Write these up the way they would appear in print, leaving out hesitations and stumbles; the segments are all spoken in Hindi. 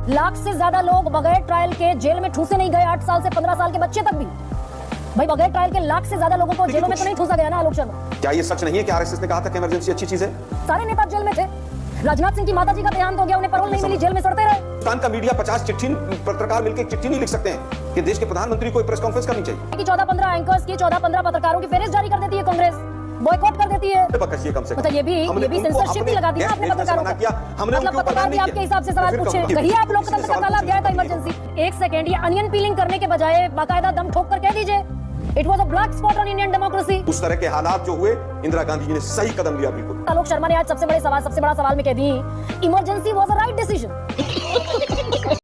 लाख से ज्यादा लोग बगैर ट्रायल के जेल में ठूसे नहीं गए, 8 साल से 15 साल के बच्चे तक भी। भाई बगैर ट्रायल के लाख से ज्यादा लोगों को जेलों में तो नहीं ठूसा गया ना आलोक शर्मा। क्या ये सच नहीं है कि आरएसएस ने कहा था कि इमरजेंसी अच्छी चीज है? सारे नेता जेल में थे। राजनाथ सिंह की माताजी का देहांत हो गया, उन्हें पैरोल नहीं मिली, जेल में सड़ते रहे। हिंदुस्तान का मीडिया 50 चिट्ठी पत्रकार मिलकर एक चिट्ठी नहीं लिख सकते हैं कि देश के प्रधानमंत्री को प्रेस कॉन्फ्रेंस करनी चाहिए कि 14-15 एंकर्स की 14-15 पत्रकारों की फेहरिस्त जारी कर देती है कांग्रेस, बॉयकॉट कर देती है। कम से कम मतलब ये भी सेंसरशिप भी लगा दी ना आपने पत्रकारों को। मतलब पत्रकार भी आपके हिसाब से सवाल पूछे, कहिए आप लोकतंत्र का काला अध्याय था इमरजेंसी। एक सेकंड, ये अनियन पीलिंग करने के बजाय बाकायदा दम ठोक कर कह दीजिए it was a black spot on Indian democracy. उस तरह के हालात जो हुए, इंदिरा गांधी जी ने सही कदम लिया। बिल्कुल आलोक शर्मा ने आज सबसे बड़ा सवाल में कह दी emergency was a right decision.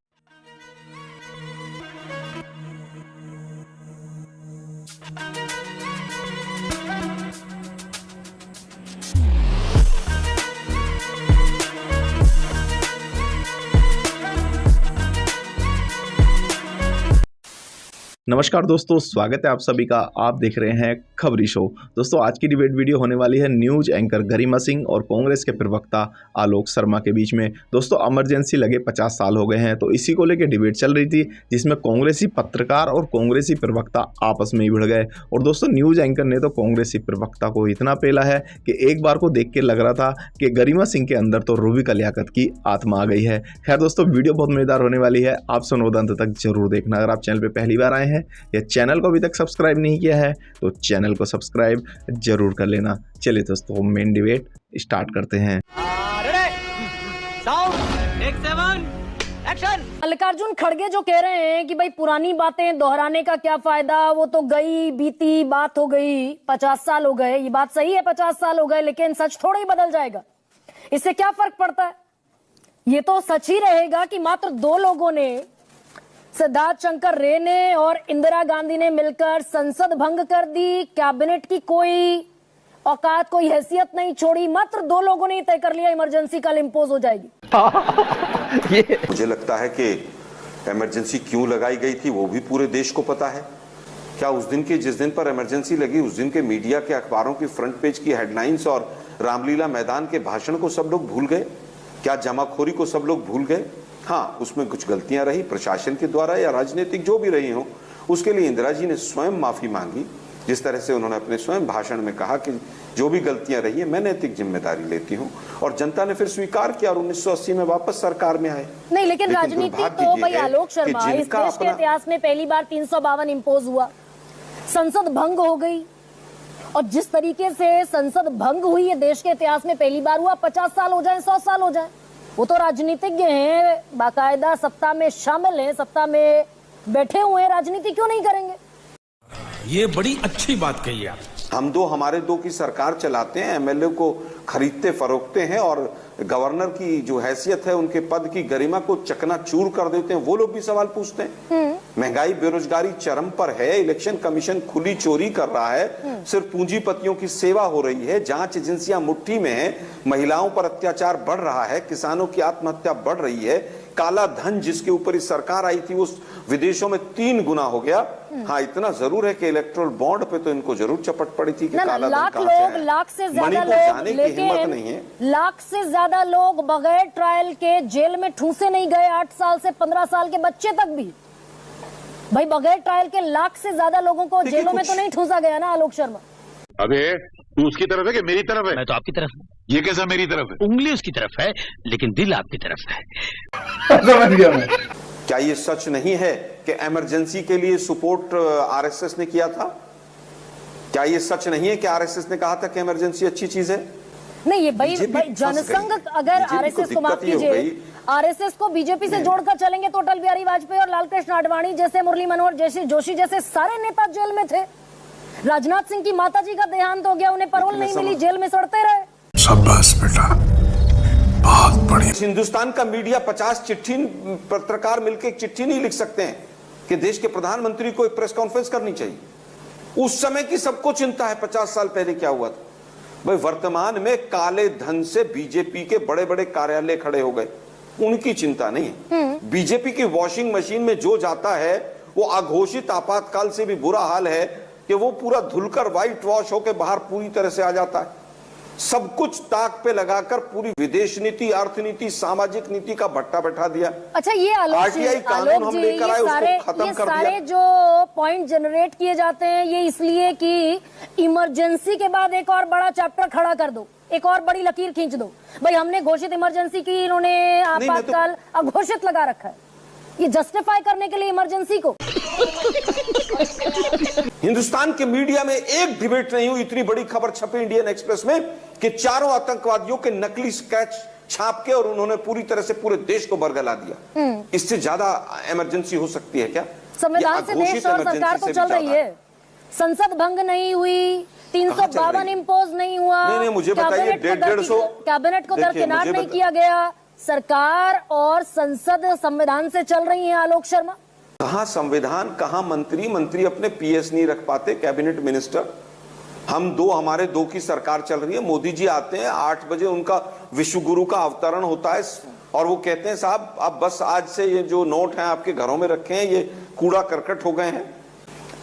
नमस्कार दोस्तों, स्वागत है आप सभी का। आप देख रहे हैं खबरी शो। दोस्तों आज की डिबेट वीडियो होने वाली है न्यूज एंकर गरिमा सिंह और कांग्रेस के प्रवक्ता आलोक शर्मा के बीच में। दोस्तों इमरजेंसी लगे 50 साल हो गए हैं, तो इसी को लेकर डिबेट चल रही थी जिसमें कांग्रेसी पत्रकार और कांग्रेसी प्रवक्ता आपस में ही भिड़ गए। और दोस्तों न्यूज एंकर ने तो कांग्रेसी प्रवक्ता को इतना पेला है कि एक बार को देख के लग रहा था कि गरिमा सिंह के अंदर तो रूबिका लियाकत की आत्मा आ गई है। खैर दोस्तों वीडियो बहुत मजेदार होने वाली है, आप सुनो अंत तक जरूर देखना। अगर आप चैनल पर पहली बार आए हैं या चैनल को अभी तक सब्सक्राइब नहीं किया है तो चैनल को सब्सक्राइब जरूर कर लेना। चलिए दोस्तों मेन डिबेट स्टार्ट करते हैं। मल्लिकार्जुन खड़गे जो कह रहे हैं कि भाई पुरानी बातें दोहराने का क्या फायदा, वो तो गई बीती बात हो गई, 50 साल हो गए। ये बात सही है, 50 साल हो गए, लेकिन सच थोड़ा ही बदल जाएगा। इससे क्या फर्क पड़ता है? ये तो सच ही रहेगा कि मात्र 2 लोगों ने, सिद्धार्थ शंकर रे ने और इंदिरा गांधी ने मिलकर संसद भंग कर दी, कैबिनेट की कोई औकात कोई हैसियत नहीं छोड़ी। मात्र 2 लोगों ने तय कर लिया इमरजेंसी कल इंपोज हो जाएगी। मुझे लगता है कि इमरजेंसी क्यों लगाई गई थी वो भी पूरे देश को पता है। क्या उस दिन की, जिस दिन पर इमरजेंसी लगी, उस दिन के मीडिया के अखबारों की फ्रंट पेज की हेडलाइंस और रामलीला मैदान के भाषण को सब लोग भूल गए? क्या जमाखोरी को सब लोग भूल गए? हाँ, उसमें कुछ गलतियां रही प्रशासन के द्वारा या राजनीतिक जो भी रही हो, उसके लिए इंदिरा जी ने स्वयं माफी मांगी। जिस तरह से उन्होंने अपने स्वयं भाषण में कहा कि जो भी गलतियां रही है मैं नैतिक जिम्मेदारी लेती हूं, और जनता ने फिर स्वीकार किया और 1980 में वापस सरकार में आए। नहीं, लेकिन राजनीति तो भाई आलोक शर्मा, इस देश के इतिहास में पहली बार 352 इंपोज हुआ, संसद भंग हो गई, और जिस तरीके से संसद भंग हुई है देश के इतिहास में पहली बार हुआ। 50 साल हो जाए, 100 साल हो जाए, वो तो राजनीतिज्ञ हैं, बाकायदा सत्ता में शामिल हैं, सत्ता में बैठे हुए हैं, राजनीति क्यों नहीं करेंगे? ये बड़ी अच्छी बात कही आप। हम 2 हमारे 2 की सरकार चलाते हैं, एमएलए को खरीदते फरोखते हैं और गवर्नर की जो हैसियत है उनके पद की गरिमा को चकनाचूर कर देते हैं। वो लोग भी सवाल पूछते हैं। महंगाई बेरोजगारी चरम पर है, इलेक्शन कमीशन खुली चोरी कर रहा है, सिर्फ पूंजीपतियों की सेवा हो रही है, जांच एजेंसियां मुट्ठी में है, महिलाओं पर अत्याचार बढ़ रहा है, किसानों की आत्महत्या बढ़ रही है, काला धन जिसके ऊपर इस सरकार आई थी वो विदेशों में 3 गुना हो गया। हाँ, इतना जरूर है कि इलेक्ट्रोल बॉन्ड पे तो इनको जरूर चपट पड़ी थी कि काला धन कहां से आया। लाख से ज्यादा लोग, लेकिन लाख से ज्यादा लोग बगैर ट्रायल के जेल में ठूसे नहीं गए, 8 साल से 15 साल के बच्चे तक भी। भाई बगैर ट्रायल के लाख से ज्यादा लोगों को जेलों में तो नहीं ठूसा गया ना आलोक शर्मा। अबे तू उसकी तरफ है कि मेरी तरफ है? मैं तो आपकी तरफ हूँ। ये कैसा मेरी तरफ है? उंगली उसकी तरफ है लेकिन दिल आपकी तरफ है। समझ गया मैं। क्या ये सच नहीं है कि इमरजेंसी के लिए सपोर्ट आरएसएस ने किया था? क्या ये सच नहीं है कि आरएसएस ने कहा था कि इमरजेंसी अच्छी चीज है? नहीं, ये भाई जनसंघ अगर आरएसएस को, माफ कीजिए, आरएसएस को बीजेपी से जोड़कर चलेंगे तो अटल बिहारी वाजपेयी और लालकृष्ण आडवाणी जैसे, मुरली मनोहर जोशी जैसे सारे नेता जेल में थे। राजनाथ सिंह की माताजी का देहांत हो गया, उन्हें पैरोल नहीं मिली, जेल में सड़ते रहे। शाबाश बेटा, बहुत बढ़िया। हिंदुस्तान का मीडिया 50 चिट्ठी पत्रकार मिलकर एक चिट्ठी नहीं लिख सकते हैं कि देश के प्रधानमंत्री को एक प्रेस कॉन्फ्रेंस करनी चाहिए। उस समय की सबको चिंता है 50 साल पहले क्या हुआ था। भाई वर्तमान में काले धन से बीजेपी के बड़े बड़े कार्यालय खड़े हो गए, उनकी चिंता नहीं है। बीजेपी की वॉशिंग मशीन में जो जाता है वो अघोषित आपातकाल से भी बुरा हाल है कि वो पूरा धुलकर व्हाइट वॉश होकर बाहर पूरी तरह से आ जाता है। सब कुछ ताक पे लगाकर पूरी विदेश नीति, अर्थनीति, सामाजिक नीति का भट्टा बैठा दिया। अच्छा, ये RTI कानून हम लेकर आए, उसको खत्म कर दिया। सारे जो पॉइंट जनरेट किए जाते हैं ये इसलिए कि इमरजेंसी के बाद एक और बड़ा चैप्टर खड़ा कर दो, एक और बड़ी लकीर खींच दो। भाई हमने घोषित इमरजेंसी की, इन्होंने आपातकाल अघोषित लगा रखा है, ये जस्टिफाई करने के लिए इमरजेंसी को। हिंदुस्तान के मीडिया में एक डिबेट नहीं हुई, इतनी बड़ी खबर छपी इंडियन एक्सप्रेस में कि चारों आतंकवादियों के नकली स्केच छाप के और उन्होंने पूरी तरह से पूरे देश को बरगला दिया। इससे ज्यादा इमरजेंसी हो सकती है क्या? संविधान से देश और सरकार तो चल रही है, संसद भंग नहीं हुई, 352 इम्पोज नहीं हुआ, नहीं, मुझे बताइए, कैबिनेट को दरकिनार नहीं किया गया, सरकार और संसद संविधान से चल रही है। आलोक शर्मा, कहां संविधान, कहां मंत्री? मंत्री अपने PS नहीं रख पाते, कैबिनेट मिनिस्टर। हमारे दो की सरकार चल रही है। मोदी जी आते हैं 8 बजे, उनका विश्व गुरु का अवतरण होता है और वो कहते हैं साहब अब बस आज से ये जो नोट हैं आपके घरों में रखे हैं ये कूड़ा करकट हो गए हैं।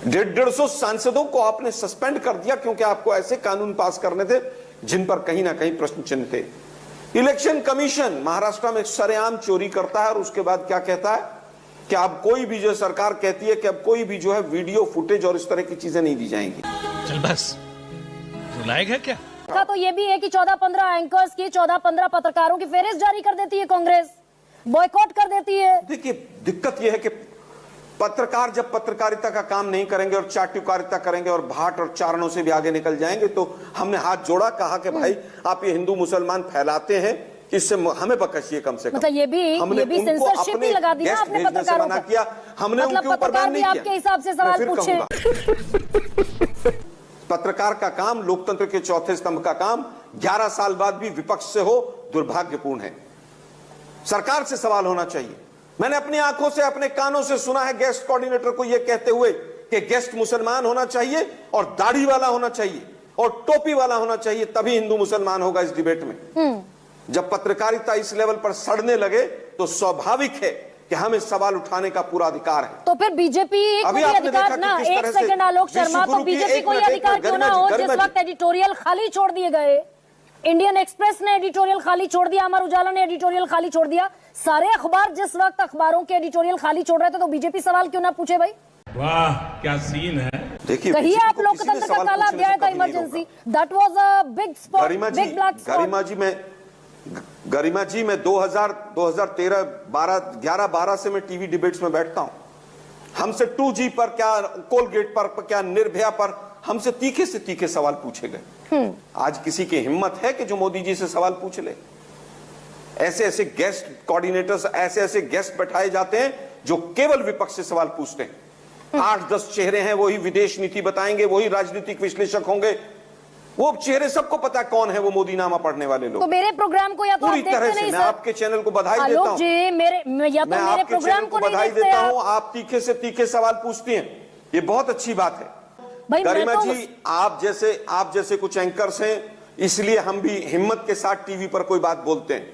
150 सांसदों को आपने सस्पेंड कर दिया क्योंकि आपको ऐसे कानून पास करने थे जिन पर कहीं ना कहीं प्रश्न चिन्ह थे। इलेक्शन कमीशन महाराष्ट्र में सरेआम चोरी करता है और उसके बाद क्या कहता है कि अब कोई भी जो सरकार कहती है कि अब कोई भी जो है वीडियो फुटेज और इस तरह की चीजें नहीं दी जाएंगी। चल बस, रुलाएगा क्या? तो ये भी है कि 14-15 एंकर्स की, 14-15 पत्रकारों की फेहरिस्त जारी कर देती है कांग्रेस, बॉयकॉट कर देती है। देखिए, दिक्कत यह है कि पत्रकार जब पत्रकारिता का काम नहीं करेंगे और चाटुकारिता करेंगे और भाट और चारणों से भी आगे निकल जाएंगे, तो हमने हाथ जोड़ा, कहा कि भाई आप ये हिंदू मुसलमान फैलाते हैं, इससे हमें बकसिए कम से कम। मतलब ये भी सेंसरशिप ही लगा दिया आपने पत्रकारों को। किया हमने, मतलब उनके ऊपर बैन नहीं किया। आपके हिसाब से सवाल पूछे। पत्रकार का काम, लोकतंत्र के चौथे स्तंभ का काम 11 साल बाद भी विपक्ष से हो, दुर्भाग्यपूर्ण है। सरकार से सवाल होना चाहिए। मैंने अपनी आंखों से, अपने कानों से सुना है गेस्ट कोऑर्डिनेटर को यह कहते हुए कि गेस्ट मुसलमान होना चाहिए और दाढ़ी वाला होना चाहिए और टोपी वाला होना चाहिए, तभी हिंदू मुसलमान होगा इस डिबेट में। जब पत्रकारिता इस लेवल पर सड़ने लगे तो स्वाभाविक है कि हमें सवाल उठाने का पूरा अधिकार है। तो फिर बीजेपी को भी अधिकार ना, एक सेकंड आलोक शर्मा, तो बीजेपी को यह अधिकार क्यों ना हो जिस वक्त एडिटोरियल खाली छोड़ दिए गए, इंडियन एक्सप्रेस ने एडिटोरियल खाली छोड़ दिया, अमर उजाला ने एडिटोरियल खाली छोड़ दिया, सारे अखबार जिस वक्त अखबारों के एडिटोरियल खाली छोड़ रहे थे, तो बीजेपी सवाल क्यों ना पूछे? भाई वाह क्या सीन है। देखिए, कहिए आप लोकतंत्र का काला अध्याय था emergency, that was a big spot, big black spot. Garima ji मैं 2013 11-12 से मैं टीवी डिबेट्स में बैठता हूं। हमसे 2G पर क्या, कोलगेट पर क्या, निर्भया पर हमसे तीखे से तीखे सवाल पूछे गए। आज किसी की हिम्मत है कि जो मोदी जी से सवाल पूछ ले? ऐसे ऐसे गेस्ट कोऑर्डिनेटर्स, ऐसे ऐसे गेस्ट बैठाए जाते हैं जो केवल विपक्ष से सवाल पूछते हैं। 8-10 चेहरे हैं, वही विदेश नीति बताएंगे, वही राजनीतिक विश्लेषक होंगे, वो चेहरे सबको पता है कौन है वो मोदी नामा पढ़ने वाले लोग। तो मेरे प्रोग्राम को या तो पूरी तरह से मैं आपके चैनल को बधाई देता हूं, मेरे प्रोग्राम को बधाई देता हूं। आप तीखे से तीखे सवाल पूछती हैं, ये बहुत अच्छी बात है। गरिमा जी, आप जैसे कुछ एंकर्स हैं, इसलिए हम भी हिम्मत के साथ टीवी पर कोई बात बोलते हैं।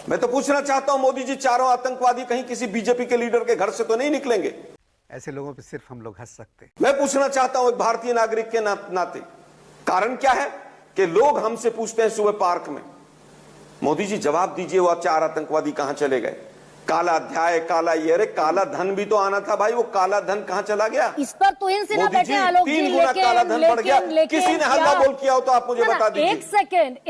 मैं तो पूछना चाहता हूं, मोदी जी, चारों आतंकवादी कहीं किसी बीजेपी के लीडर के घर से तो नहीं निकलेंगे? ऐसे लोगों पे सिर्फ हम लोग हंस सकते हैं। मैं पूछना चाहता हूं एक भारतीय नागरिक के नाते, कारण क्या है कि लोग हमसे पूछते हैं सुबह पार्क में, मोदी जी जवाब दीजिए वो 4 आतंकवादी कहां चले गए? काला अध्याय, काला ये, अरे काला धन भी तो आना था भाई, वो काला धन कहां चला गया? इस पर तो इनसे ना बैठे आलोक जी, 3 गुना काला धन बढ़ गया। किसी ने हल्ला बोल किया हो तो आप मुझे बता दीजिए।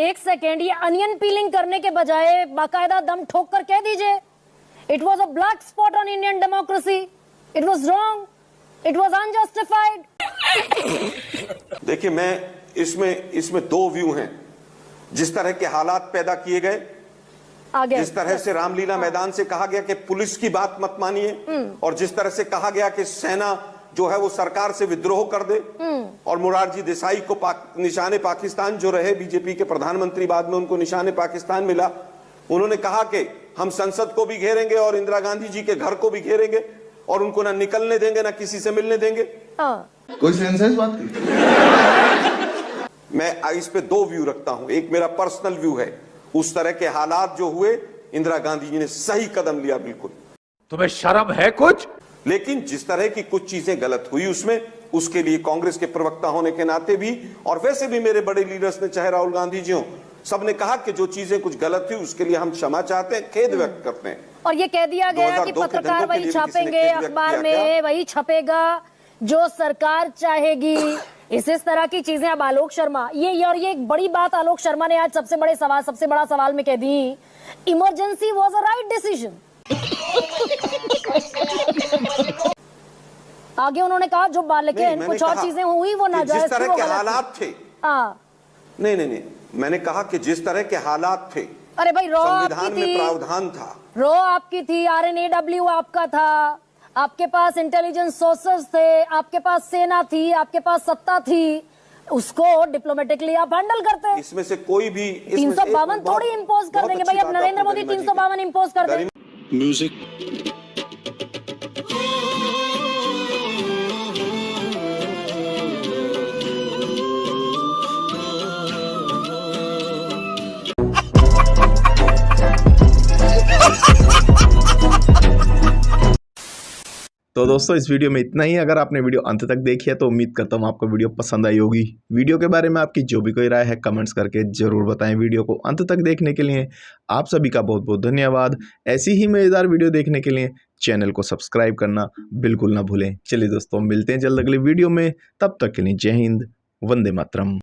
एक सेकेंड, ये अनियन पीलिंग करने के बजाय बाकायदा दम ठोक कर कह दीजिए, it was a black spot on Indian democracy, it was wrong, it was unjustified. देखिए, मैं इसमें 2 व्यू हैं। जिस तरह के हालात पैदा किए गए, जिस तरह से रामलीला मैदान से कहा गया कि पुलिस की बात मत मानिए, और जिस तरह से कहा गया कि सेना जो है वो सरकार से विद्रोह कर दे, और मोरारजी देसाई को निशाने पाकिस्तान जो रहे, बीजेपी के प्रधानमंत्री बाद में उनको निशाने पाकिस्तान मिला, उन्होंने कहा कि हम संसद को भी घेरेंगे और इंदिरा गांधी जी के घर को भी घेरेंगे और उनको ना निकलने देंगे ना किसी से मिलने देंगे। कोई सेंस है इस बात की? मैं इस पे 2 व्यू रखता हूं। एक मेरा पर्सनल व्यू है, उस तरह के हालात जो हुए, इंदिरा गांधी जी ने सही कदम लिया, बिल्कुल। तुम्हें शर्म है कुछ? लेकिन जिस तरह की कुछ चीजें गलत हुई उसमें उसके लिए कांग्रेस के प्रवक्ता होने के नाते भी, और वैसे भी मेरे बड़े लीडर्स ने, चाहे राहुल गांधी जी हो, सबने कहा कि जो चीजें कुछ गलत थी उसके लिए हम क्षमा चाहते हैं, खेद व्यक्त करते हैं। और ये कह दिया गया कि 2002 के पत्रकार दंगों के वही लिए भी छापेंगे, किसी ने खेद व्यक्त अखबार किया में क्या? वही छपेगा जो सरकार चाहेगी। इस तरह की चीजें अब आलोक शर्मा, ये एक बड़ी बात आलोक शर्मा ने आज सबसे बड़ा सवाल में कह दी, emergency was a right decision. आगे उन्होंने कहा जो बालिकें कुछ और चीजें हुई वो नाजायज जिस तरह थी, के वो गलत हालात थे, हाँ। नहीं, मैंने कहा कि जिस तरह के हालात थे, अरे भाई रॉ संविधान आपकी में थी, प्रावधान था, रॉ आपकी थी, RNAW आपका था, आपके पास इंटेलिजेंस सोर्सेस थे, आपके पास सेना थी, आपके पास सत्ता थी, उसको डिप्लोमेटिकली आप हैंडल करते हैं। इसमें से कोई भी 352 थोड़ी इम्पोज कर देंगे भाई, अब नरेंद्र मोदी 352 इम्पोज कर देंगे। म्यूजिक। तो दोस्तों इस वीडियो में इतना ही। अगर आपने वीडियो अंत तक देखी है तो उम्मीद करता हूँ आपको वीडियो पसंद आई होगी। वीडियो के बारे में आपकी जो भी कोई राय है कमेंट्स करके ज़रूर बताएं। वीडियो को अंत तक देखने के लिए आप सभी का बहुत बहुत धन्यवाद। ऐसी ही मज़ेदार वीडियो देखने के लिए चैनल को सब्सक्राइब करना बिल्कुल ना भूलें। चलिए दोस्तों मिलते हैं जल्द अगली वीडियो में, तब तक के लिए जय हिंद, वंदे मातरम।